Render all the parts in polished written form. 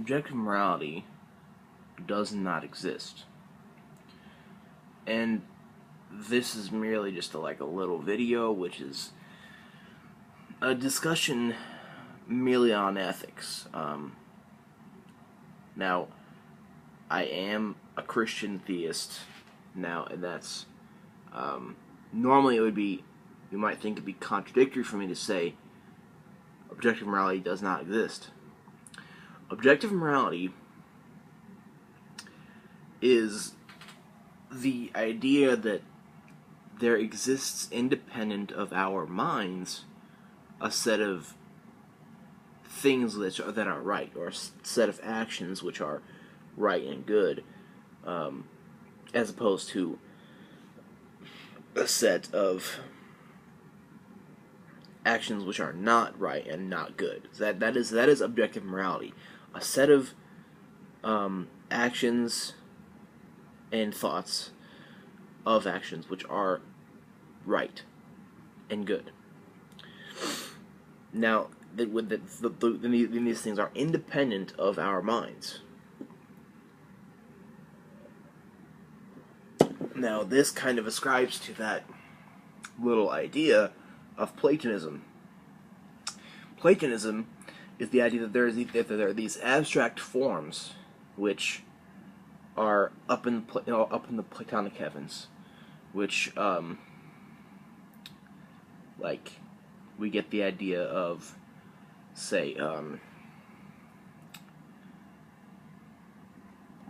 objective morality does not exist. And this is merely just a little video, which is a discussion merely on ethics. Now, I am a Christian theist now, and that's normally it would be, you might think it'd be contradictory for me to say objective morality does not exist. Objective morality is the idea that there exists, independent of our minds, a set of things that are right, or a set of actions which are right and good, as opposed to a set of actions which are not right and not good. That is objective morality. A set of actions and thoughts of actions which are right and good. Now, these things are independent of our minds. Now, this kind of ascribes to that little idea of Platonism. Platonism is the idea that there are these abstract forms which are up in the Platonic heavens, which we get the idea of, say,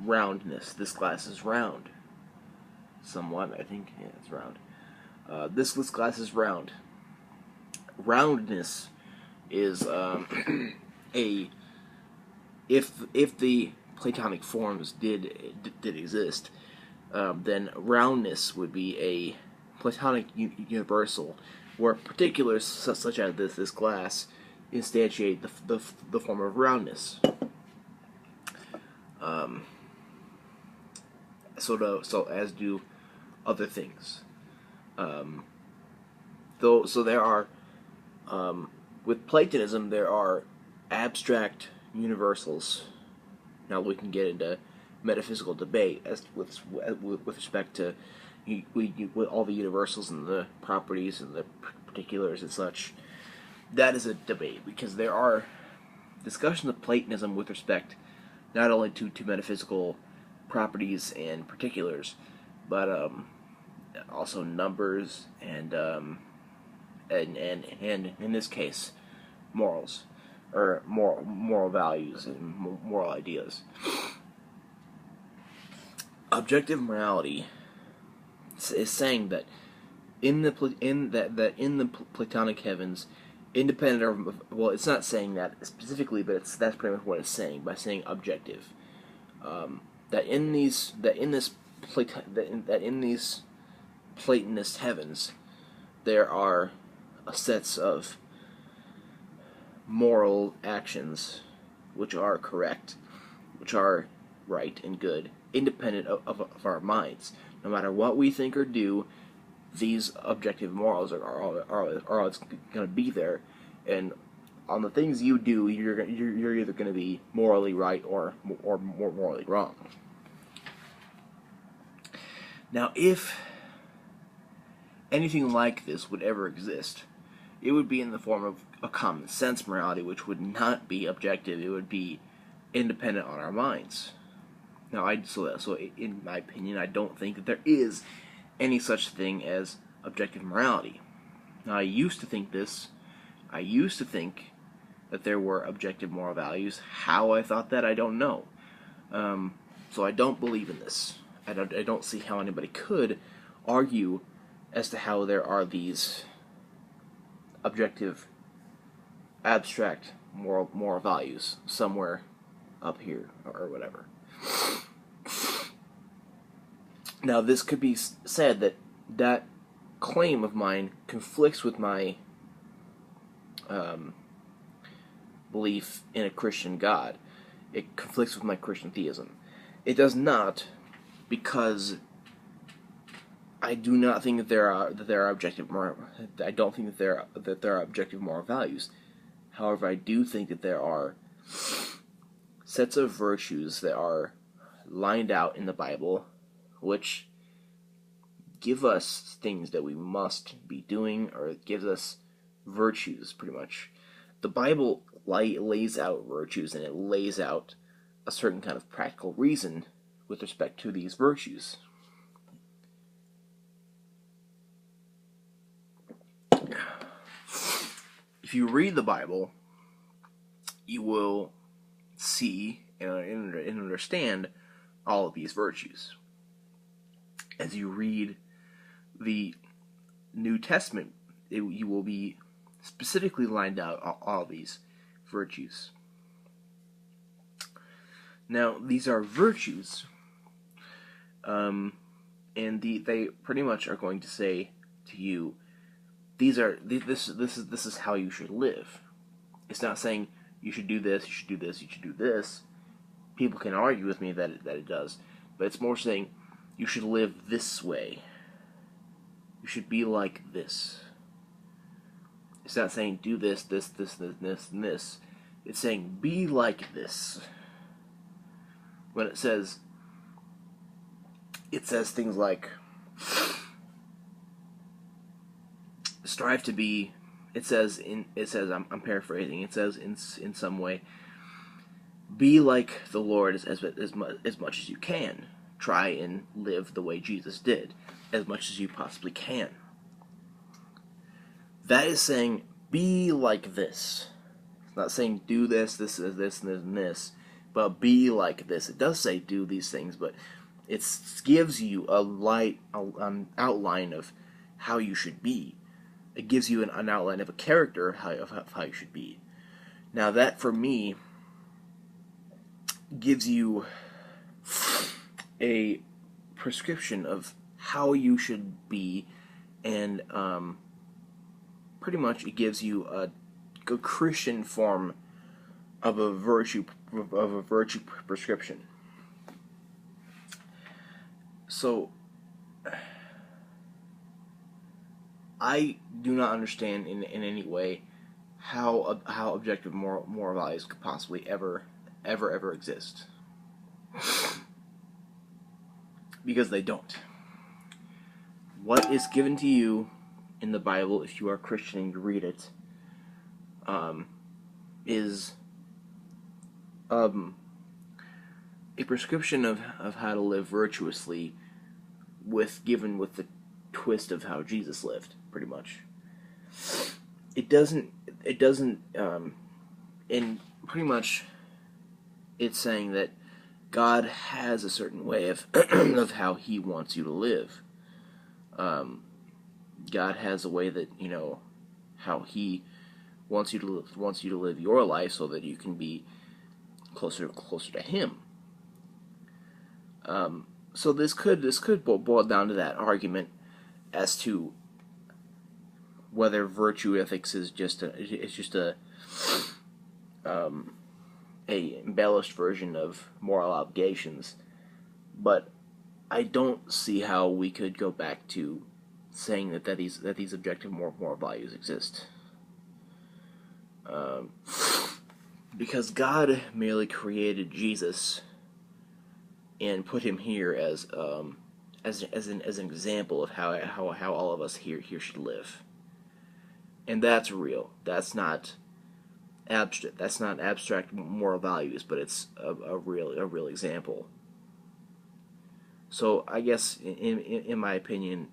roundness. This glass is round. Somewhat, I think. Yeah, it's round. This glass is round. Roundness is if the Platonic forms did exist, then roundness would be a Platonic universal, where particulars such as this glass instantiate the form of roundness. So as do other things. So there are, with Platonism, there are abstract universals. Now we can get into metaphysical debate as with respect to with all the universals and the properties and the particulars and such. That is a debate, because there are discussions of Platonism with respect not only to metaphysical properties and particulars, but also numbers and in this case morals, or moral values and moral ideas. Objective morality is saying that in the Platonic heavens, independent of, well, it's not saying that specifically, but that's pretty much what it's saying by saying objective. That in these Platonist heavens, there are sets of moral actions which are correct, which are right and good, independent of our minds. No matter what we think or do, these objective morals are always going to be there, and on the things you do, you're either going to be morally right or morally wrong. Now, if anything like this would ever exist, it would be in the form of a common sense morality, which would not be objective. It would be independent on our minds. Now, so in my opinion, I don't think that there is any such thing as objective morality. Now, I used to think this. I used to think that there were objective moral values. How I thought that, I don't know. So I don't believe in this. I don't see how anybody could argue as to how there are these objective, abstract moral values somewhere up here or whatever. Now, this could be said that claim of mine conflicts with my belief in a Christian God. It conflicts with my Christian theism. It does not, because I do not think that there are objective moral. I don't think that there are objective moral values. However, I do think that there are sets of virtues that are lined out in the Bible, which give us things that we must be doing, or it gives us virtues, pretty much. The Bible lays out virtues, and it lays out a certain kind of practical reason with respect to these virtues. If you read the Bible, you will see and understand all of these virtues. As you read the New Testament, you will be specifically lined out all these virtues. Now, these are virtues, and they pretty much are going to say to you, this is how you should live. It's not saying you should do this, you should do this, you should do this. People can argue with me that it does, but it's more saying you should live this way. You should be like this. It's not saying do this, this, and this. It's saying be like this. When it says things like strive to be. It says I'm paraphrasing. It says in some way, be like the Lord as much as you can. Try and live the way Jesus did, as much as you possibly can. That is saying, be like this. It's not saying do this, and this, but be like this. It does say do these things, but it gives you an outline of how you should be. It gives you an outline of a character of how you should be. Now that, for me, gives you a prescription of how you should be, and pretty much it gives you a Christian form of a virtue prescription. So I do not understand in any way how objective moral values could possibly ever exist, because they don't. What is given to you in the Bible, if you are a Christian and you read it, is a prescription of how to live virtuously, given with the twist of how Jesus lived, pretty much. It doesn't, and pretty much it's saying that God has a certain way of of how He wants you to live. God has a way that, how He wants you to live your life, so that you can be closer to Him. So this could boil down to that argument as to whether virtue ethics is just a embellished version of moral obligations. But I don't see how we could go back to saying that these objective moral values exist. Because God merely created Jesus and put Him here as an example of how all of us here should live. And that's real. That's not abstract. That's not abstract moral values, but it's a real example. So I guess, in my opinion,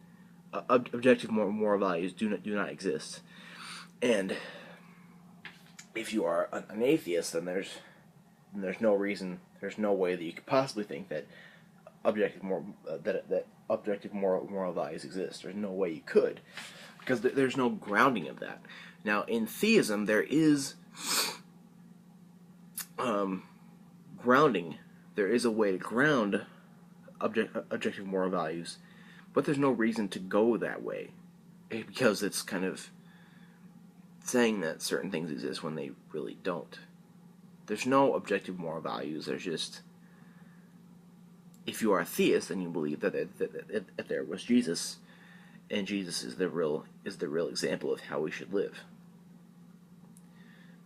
objective moral values do not exist. And if you are an atheist, then there's no reason, there's no way that you could possibly think that objective moral values exist. There's no way you could, because there's no grounding of that. Now, in theism, there is grounding. There is a way to ground objective moral values, but there's no reason to go that way, because it's kind of saying that certain things exist when they really don't. There's no objective moral values. There's just, if you are a theist, then you believe that there was Jesus, and Jesus is the real example of how we should live.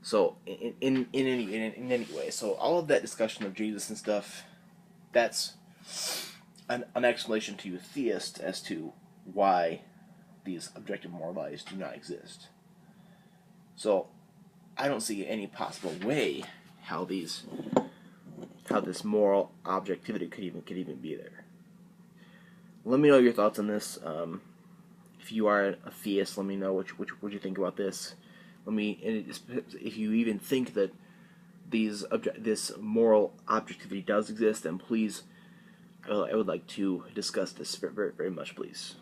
So in any way, so all of that discussion of Jesus and stuff, that's an explanation to you theists as to why these objective moral values do not exist. So I don't see any possible way how this moral objectivity could even be there. Let me know your thoughts on this. If you are a theist, let me know what you think about this. If you even think that this moral objectivity does exist, then please, I would like to discuss this very, very much, please.